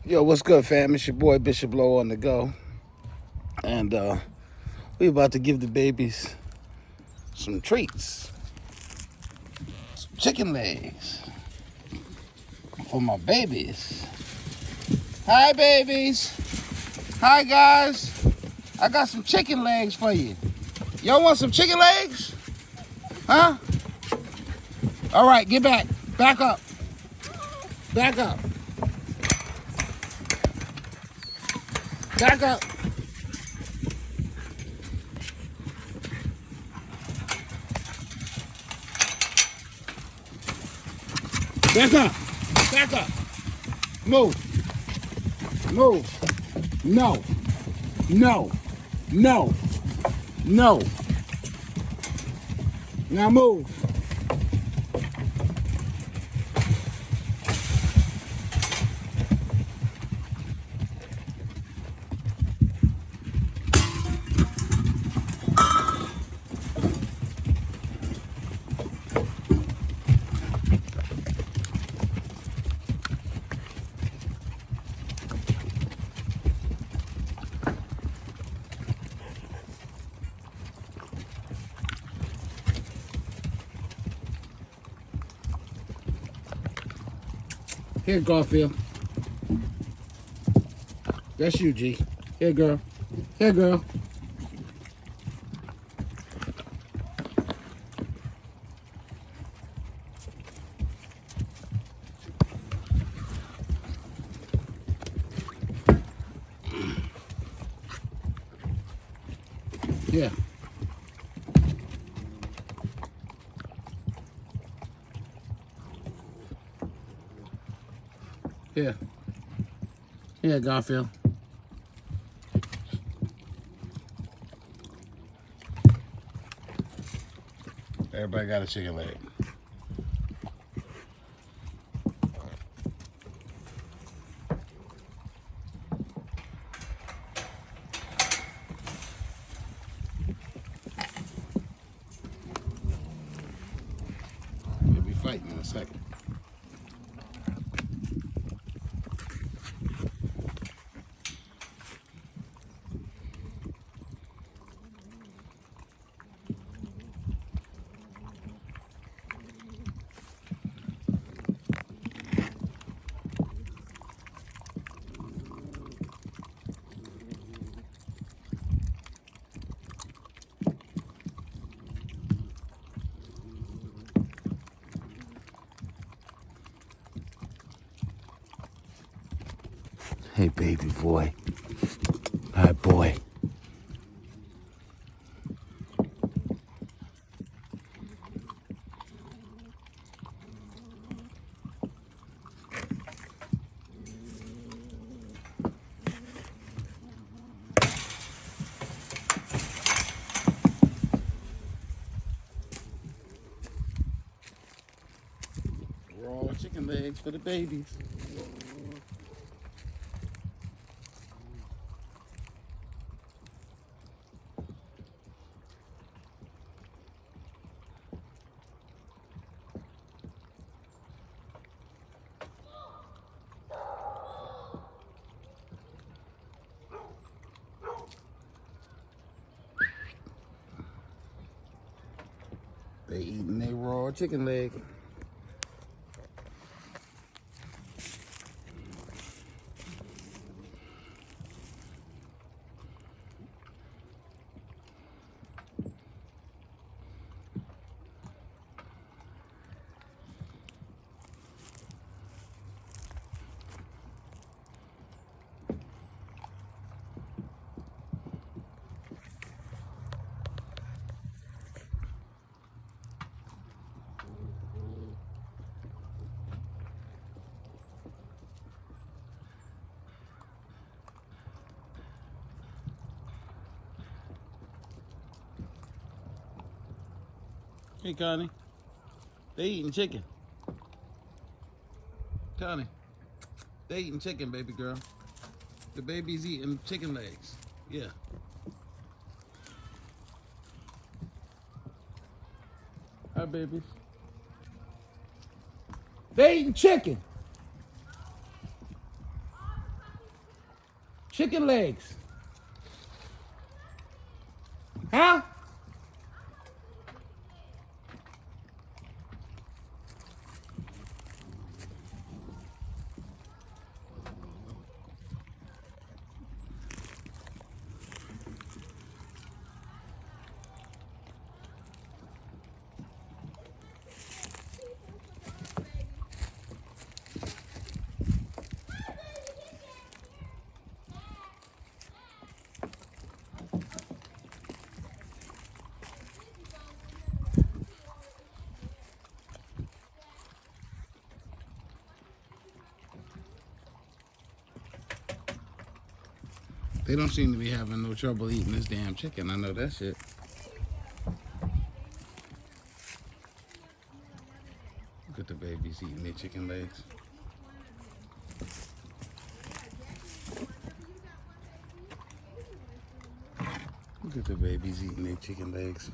Yo, what's good, fam? It's your boy BishopLo on the go. And we about to give the babies some treats. Some chicken legs for my babies. Hi, babies. Hi, guys. I got some chicken legs for you. Y'all want some chicken legs? Huh? All right, get back. Back up. Back up. Back up. Back up. Back up. Move. Move. No. No. No. No. Now move. Here, Garfield. That's you, G. Here, girl. Here, girl. Yeah. Here. Here, Garfield. Everybody got a chicken leg. We'll be fighting in a second. Hey, baby boy. Hi, boy. Raw chicken legs for the babies. They eating their raw chicken leg. Hey, Connie. They eating chicken. Connie. They eating chicken, baby girl. The baby's eating chicken legs. Yeah. Hi, babies. They eating chicken. chicken legs. Huh? They don't seem to be having no trouble eating this damn chicken. I know that shit. Look at the babies eating their chicken legs. Look at the babies eating their chicken legs.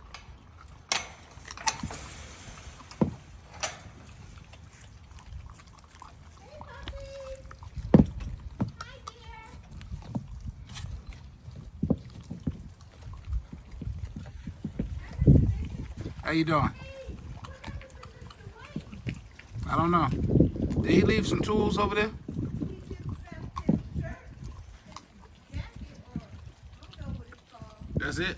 How you doing? I don't know. Did he leave some tools over there? That's it?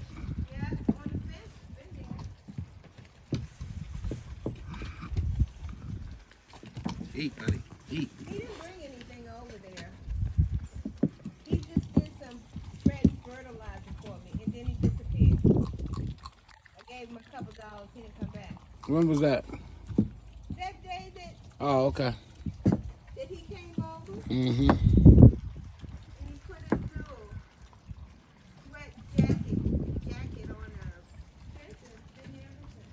Eat, buddy. Eat. He didn't bring anything over there. He just did some red fertilizer for me, and then he disappeared. I gave him a couple dollars. He didn't come back. When was that? That day that, Oh, okay. that he came over, Mm-hmm. and he put his little sweat jacket on a fence and been there looking.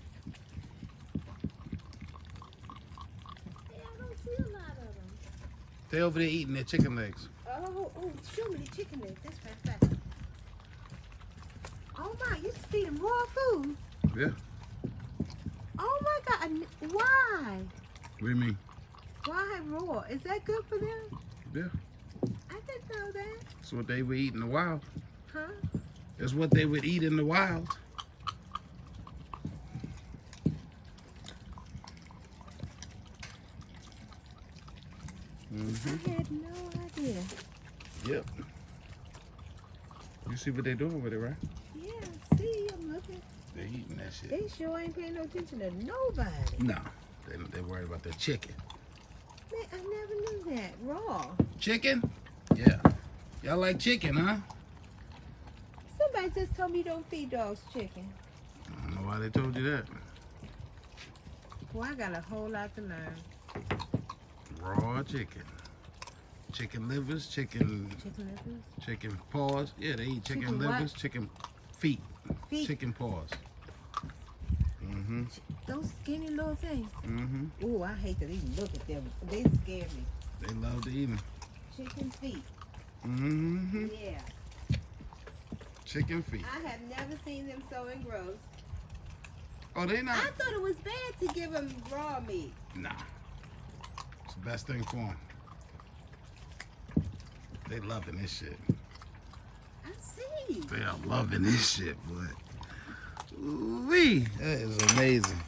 Yeah, I don't see a lot of them. They over there eating their chicken legs. Oh, show me the chicken legs. That's right. Oh my, you feed them raw food? Yeah. Oh my God, why? What do you mean? Why raw? Is that good for them? Yeah. I didn't know that. That's what they would eat in the wild. Huh? That's what they would eat in the wild. I had no idea. Yep. You see what they doing with it, right? Yeah, see, I'm looking. They eating that shit. They sure ain't paying no attention to nobody. No. They worried about their chicken. Man, I never knew that. Raw. Chicken? Yeah. Y'all like chicken, huh? Somebody just told me don't feed dogs chicken. I don't know why they told you that. Well, I got a whole lot to learn. Raw chicken. Chicken livers, chicken paws. Yeah, they eat chicken Chicken livers, what? chicken feet, Feet. chicken paws. Mm-hmm. Those skinny little things. Mm-hmm. Ooh, I hate to even look at them. They scare me. They love to eat them. Chicken feet. Mm-hmm. Yeah. Chicken feet. I have never seen them so engrossed. Oh, they not. I thought it was bad to give them raw meat. Nah. It's the best thing for them. They loving this shit. I see. They are loving this shit, boy. Ooh-wee. That is amazing.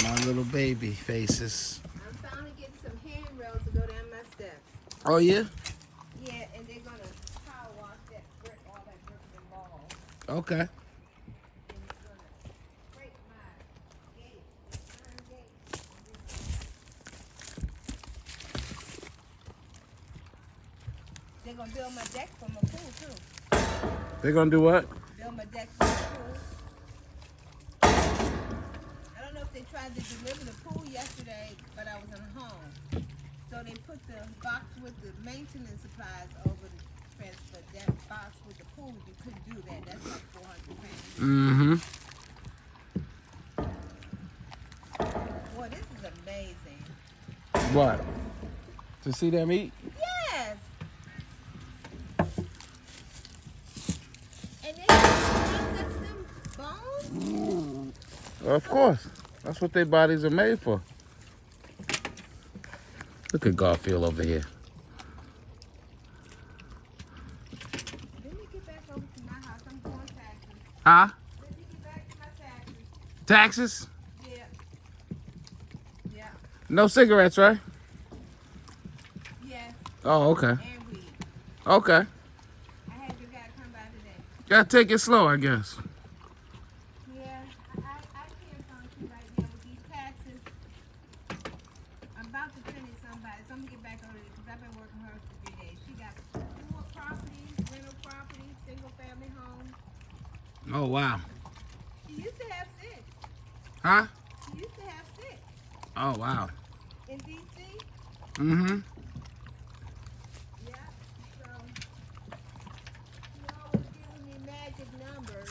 My little baby faces. I'm finally getting some handrails to go down my steps. Oh, yeah? Yeah, and they're gonna power wash that brick, all that brick and wall. Okay. And it's gonna break my gate, iron gate. They're gonna build my deck for my pool too. They're gonna do what? Build my deck for my pool. I don't know if they tried to deliver the pool yesterday, but I wasn't home. So they put the box with the maintenance supplies over the fence, but that box with the pool, you couldn't do that. That's like 400 pounds. Mm-hmm. Boy, this is amazing. What? To see them eat? Yes! And they process them bones? Of course. That's what their bodies are made for. Look at Garfield over here. Huh? Let me get back to my taxes. Taxes? Yeah. Yeah. No cigarettes, right? Yes. Oh, okay. And weed. Okay. I had the guy come by today. Gotta take it slow, I guess. Yeah. I can't function right now with these taxes. I'm about to finish somebody, so I'm gonna get back on it because I've been working hard for 3 days. She got 4 properties, rental properties, single family homes. Oh, wow. She used to have 6. Huh? She used to have 6 Oh, wow. in DC. Mm-hmm. Yeah. So she always giving me magic numbers.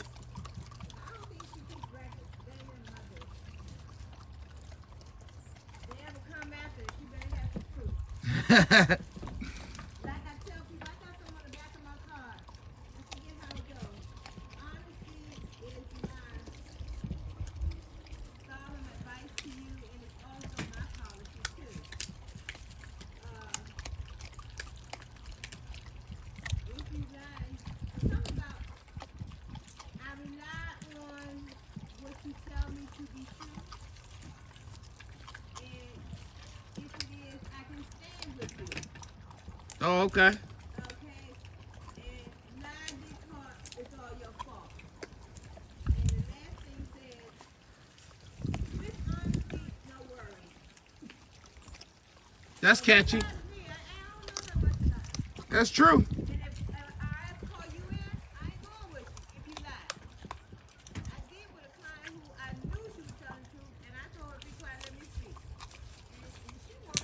I don't think she keeps records. That ain't none of my business. If they ever come after her, she better have some proof. Like I tell people, I got some on the back of my car. I forget how it goes. Honesty is my solemn advice to you, and it's also my policy too. If you lie, something about I rely on what you tell me to be true, and if it is, I can stand with you. Oh, okay. Okay, and lying get caught, it's all your fault. And the last thing says, with honesty, no worries. That's So don't catchy. lie to me. I don't know that much lie. That's true. And if I call you in, I ain't going with you if you lie. I did with a client who I knew she was telling the truth, and I told her, be quiet, let me speak. And she won.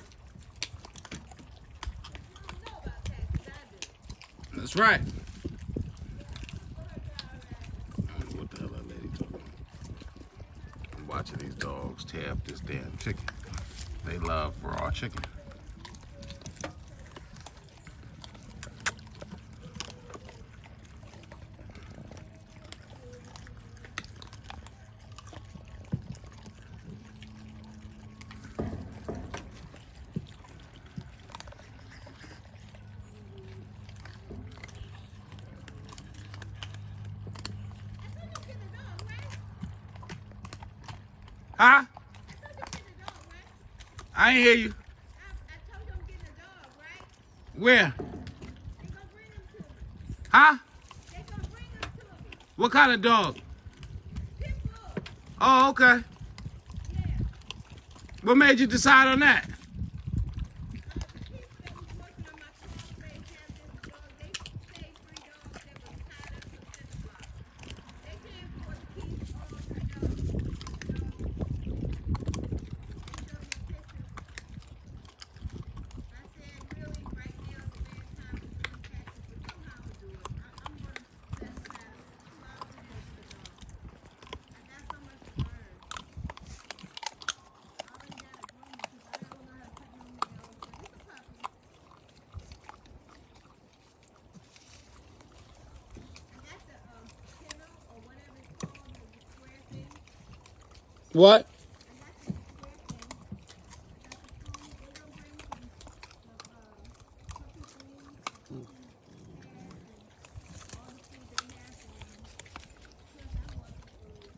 Because you don't know about taxes, I do. That's right. Go ahead, get out of that. What the hell that lady talking about? I'm watching these dogs tear up this damn chicken. They love raw chicken. Huh? I ain't hear you. I told you I'm getting a dog, right? Where? They gonna bring him to me. Huh? They gonna bring him to me. What kind of dog? Pit bull. Oh, okay. Yeah. What made you decide on that? The people that was working on my crawl space had this dog. They saved 3 dogs that was tied up to the cinder block. They came for to keep all 3 dogs. So they showed me pictures. I said, really, right now is the bad time to do these taxes, but somehow I'm gonna do it. I'm gonna set aside 2 hours a day for the dog. I got so much to learn. I already got a groomer because I don't know how to put no nails, but it's a puppy. I got the kennel or whatever it's called, the square thing. What? I got the square thing. I got the food. They gonna bring some puppy food, puppy pads, and all the food they have for them. Plus, I bought some food.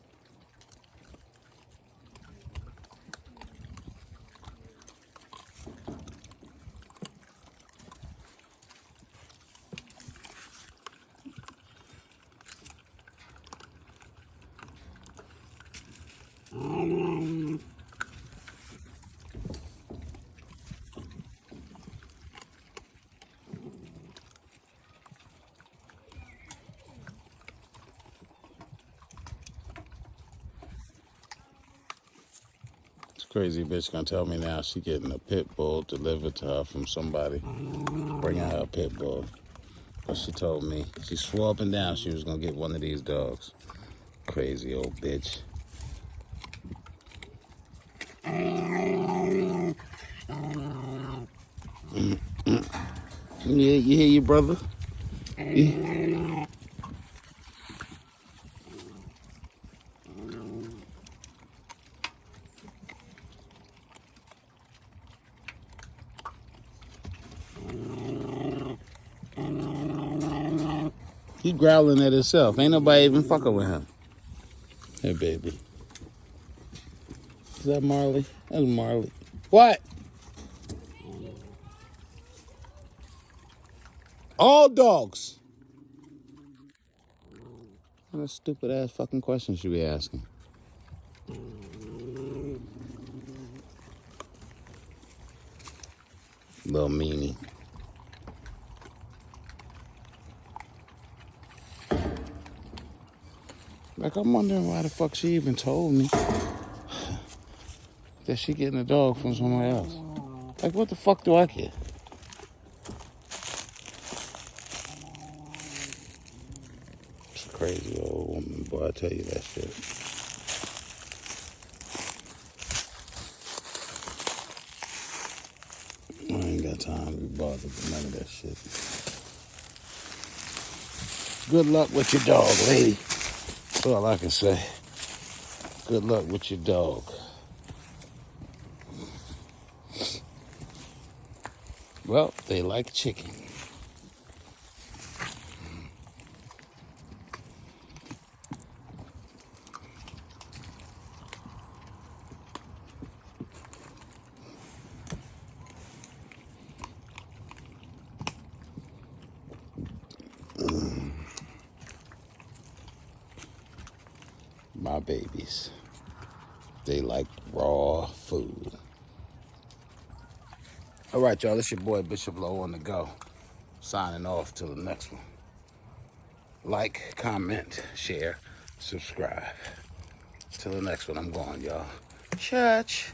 This crazy bitch gonna tell me now she getting a pit bull delivered to her from somebody bringing her a pit bull. But she told me, she swore up and down she was gonna get one of these dogs. Crazy old bitch. Yeah, you hear your brother? Yeah. He growling at himself. Ain't nobody even fucking with him. Hey, baby. Is that Marley? That's Marley. What? All dogs. What a stupid ass fucking question she be asking. Little meanie. Like, I'm wondering why the fuck she even told me that she getting a dog from somewhere else. Like, what the fuck do I care? It's a crazy old woman, boy, I tell you that shit. I ain't got time to be bothered with none of that shit. Good luck with your dog, lady. That's all I can say. Good luck with your dog. Well, they like chicken. My babies. They like raw food. All right, y'all. It's your boy BishopLo on the go. Signing off till the next one. Like, comment, share, subscribe. Till the next one, I'm going, y'all. Church.